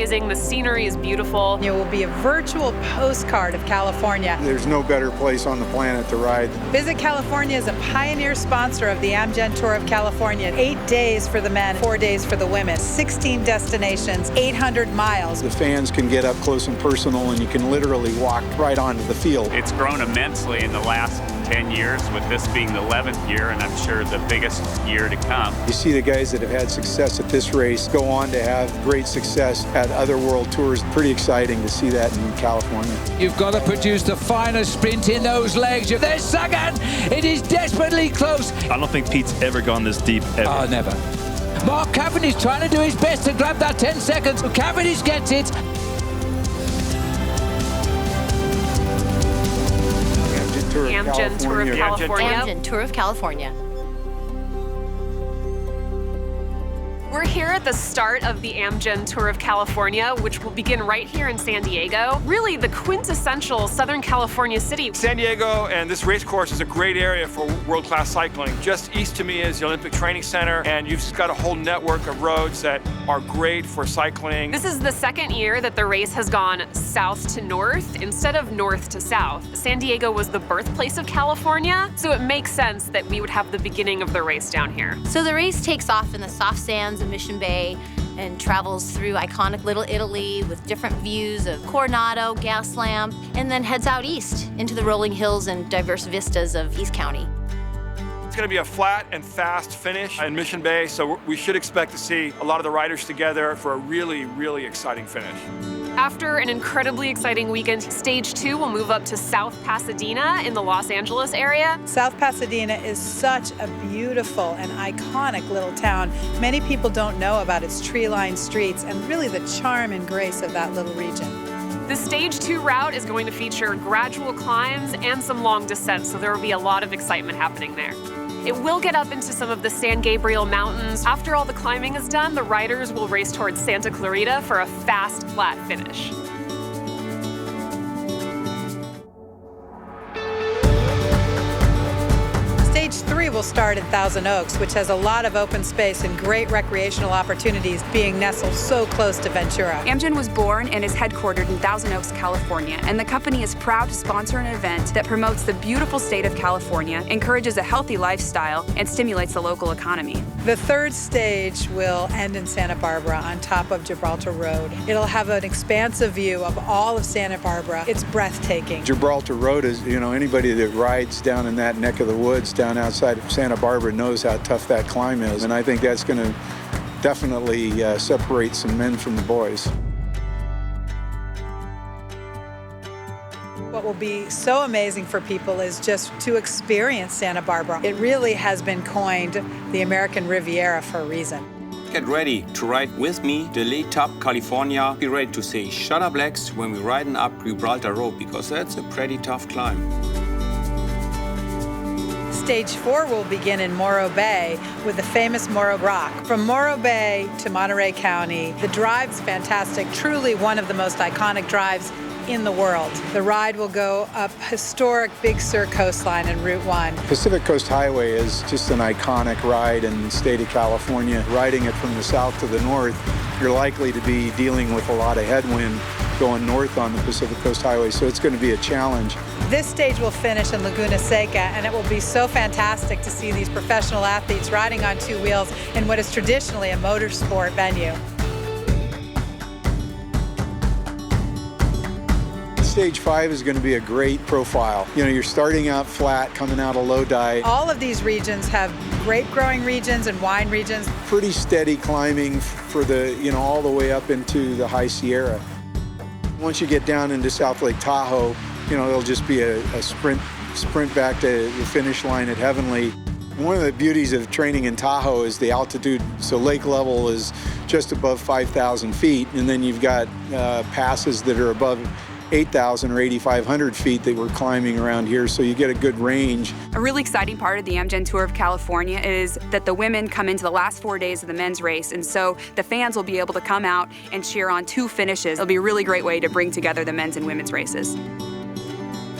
amazing. The scenery is beautiful. It will be a virtual postcard of California. There's no better place on the planet to ride. Visit California is a pioneer sponsor of the Amgen Tour of California. 8 days for the men, 4 days for the women. 16 destinations, 800 miles. The fans can get up close and personal, and you can literally walk right onto the field. It's grown immensely in the last 10 years, with this being the 11th year, and I'm sure the biggest year to come. You see the guys that have had success at this race go on to have great success at other world tours. Pretty exciting to see that in California. You've got to produce the finest sprint in those legs. There's Sagan. It is desperately close. I don't think Pete's ever gone this deep, ever. Oh, never. Mark Cavendish trying to do his best to grab that 10 seconds. Cavendish gets it. Amgen Tour of California. Amgen Tour of California. We're here at the start of the Amgen Tour of California, which will begin right here in San Diego. Really the quintessential Southern California city. San Diego and this race course is a great area for world-class cycling. Just east to me is the Olympic Training Center, and you've just got a whole network of roads that are great for cycling. This is the second year that the race has gone south to north instead of north to south. San Diego was the birthplace of California, so it makes sense that we would have the beginning of the race down here. So the race takes off in the soft sands of Mission Bay and travels through iconic Little Italy with different views of Coronado, Gaslamp, and then heads out east into the rolling hills and diverse vistas of East County. It's going to be a flat and fast finish in Mission Bay, so we should expect to see a lot of the riders together for a really, really exciting finish. After an incredibly exciting weekend, Stage 2 will move up to South Pasadena in the Los Angeles area. South Pasadena is such a beautiful and iconic little town. Many people don't know about its tree-lined streets and really the charm and grace of that little region. The Stage 2 route is going to feature gradual climbs and some long descents, so there will be a lot of excitement happening there. It will get up into some of the San Gabriel Mountains. After all the climbing is done, the riders will race towards Santa Clarita for a fast, flat finish. Stage 3 will start at Thousand Oaks, which has a lot of open space and great recreational opportunities, being nestled so close to Ventura. Amgen was born and is headquartered in Thousand Oaks, California, and the company is proud to sponsor an event that promotes the beautiful state of California, encourages a healthy lifestyle, and stimulates the local economy. The third stage will end in Santa Barbara on top of Gibraltar Road. It'll have an expansive view of all of Santa Barbara. It's breathtaking. Gibraltar Road is, anybody that rides down in that neck of the woods down outside of Santa Barbara knows how tough that climb is. And I think that's going to definitely separate some men from the boys. What will be so amazing for people is just to experience Santa Barbara. It really has been coined the American Riviera for a reason. Get ready to ride with me the late top California. Be ready to say shut up legs when we're riding up Gibraltar Road, because that's a pretty tough climb. Stage 4 will begin in Morro Bay with the famous Morro Rock. From Morro Bay to Monterey County, the drive's fantastic, truly one of the most iconic drives in the world. The ride will go up historic Big Sur coastline and Route 1. Pacific Coast Highway is just an iconic ride in the state of California. Riding it from the south to the north, you're likely to be dealing with a lot of headwind going north on the Pacific Coast Highway, so it's going to be a challenge. This stage will finish in Laguna Seca, and it will be so fantastic to see these professional athletes riding on two wheels in what is traditionally a motorsport venue. Stage 5 is going to be a great profile. You're starting out flat, coming out of Lodi. All of these regions have grape growing regions and wine regions. Pretty steady climbing for the, all the way up into the High Sierra. Once you get down into South Lake Tahoe, it'll just be a sprint back to the finish line at Heavenly. One of the beauties of training in Tahoe is the altitude. So lake level is just above 5,000 feet, and then you've got passes that are above 8,000 or 8,500 feet that we're climbing around here, so you get a good range. A really exciting part of the Amgen Tour of California is that the women come into the last 4 days of the men's race, and so the fans will be able to come out and cheer on two finishes. It'll be a really great way to bring together the men's and women's races.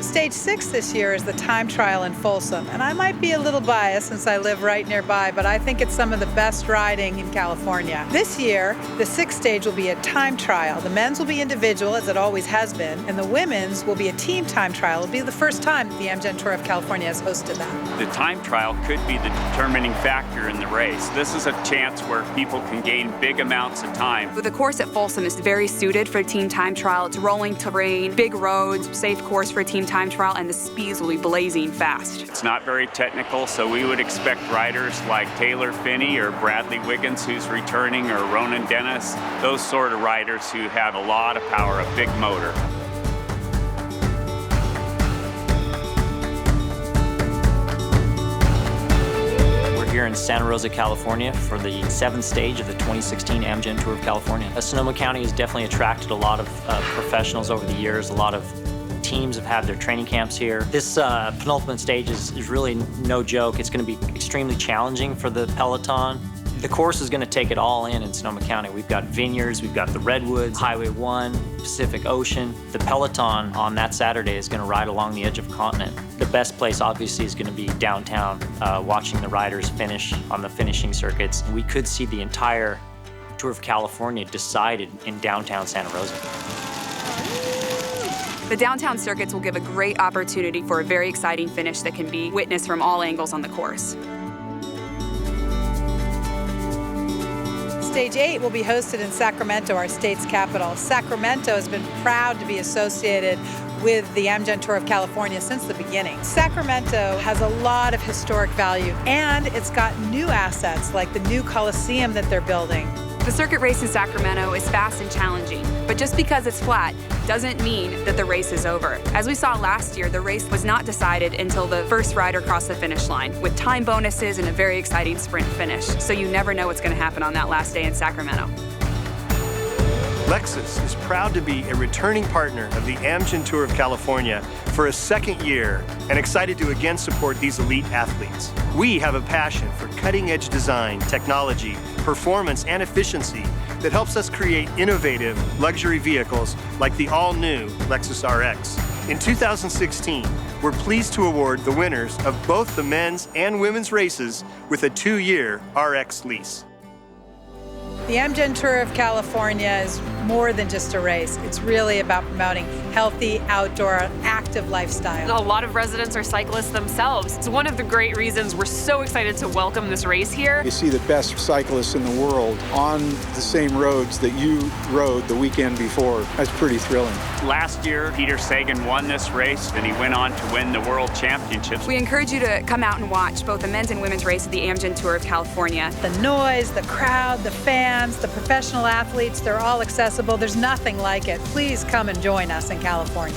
Stage 6 this year is the time trial in Folsom, and I might be a little biased since I live right nearby, but I think it's some of the best riding in California. This year, the 6th stage will be a time trial. The men's will be individual, as it always has been, and the women's will be a team time trial. It'll be the first time the Amgen Tour of California has hosted that. The time trial could be the determining factor in the race. This is a chance where people can gain big amounts of time. The course at Folsom is very suited for a team time trial. It's rolling terrain, big roads, safe course for a team time trial, and the speeds will be blazing fast. It's not very technical, so we would expect riders like Taylor Finney or Bradley Wiggins, who's returning, or Ronan Dennis, those sort of riders who have a lot of power, a big motor. Here in Santa Rosa, California for the 7th stage of the 2016 Amgen Tour of California. Sonoma County has definitely attracted a lot of professionals over the years. A lot of teams have had their training camps here. This penultimate stage is really no joke. It's going to be extremely challenging for the peloton. The course is going to take it all in Sonoma County. We've got vineyards, we've got the Redwoods, Highway 1, Pacific Ocean. The peloton on that Saturday is going to ride along the edge of the continent. The best place, obviously, is going to be downtown, watching the riders finish on the finishing circuits. We could see the entire Tour of California decided in downtown Santa Rosa. The downtown circuits will give a great opportunity for a very exciting finish that can be witnessed from all angles on the course. Stage 8 will be hosted in Sacramento, our state's capital. Sacramento has been proud to be associated with the Amgen Tour of California since the beginning. Sacramento has a lot of historic value, and it's got new assets like the new Coliseum that they're building. The circuit race in Sacramento is fast and challenging, but just because it's flat doesn't mean that the race is over. As we saw last year, the race was not decided until the first rider crossed the finish line, with time bonuses and a very exciting sprint finish. So you never know what's going to happen on that last day in Sacramento. Lexus is proud to be a returning partner of the Amgen Tour of California for a 2nd year and excited to again support these elite athletes. We have a passion for cutting-edge design, technology, performance, and efficiency that helps us create innovative luxury vehicles like the all-new Lexus RX. In 2016, we're pleased to award the winners of both the men's and women's races with a 2-year RX lease. The Amgen Tour of California is more than just a race. It's really about promoting healthy, outdoor, active lifestyle. A lot of residents are cyclists themselves. It's one of the great reasons we're so excited to welcome this race here. You see the best cyclists in the world on the same roads that you rode the weekend before. That's pretty thrilling. Last year, Peter Sagan won this race, and he went on to win the World Championships. We encourage you to come out and watch both the men's and women's race of the Amgen Tour of California. The noise, the crowd, the fans, the professional athletes, they're all accessible. There's nothing like it. Please come and join us in California.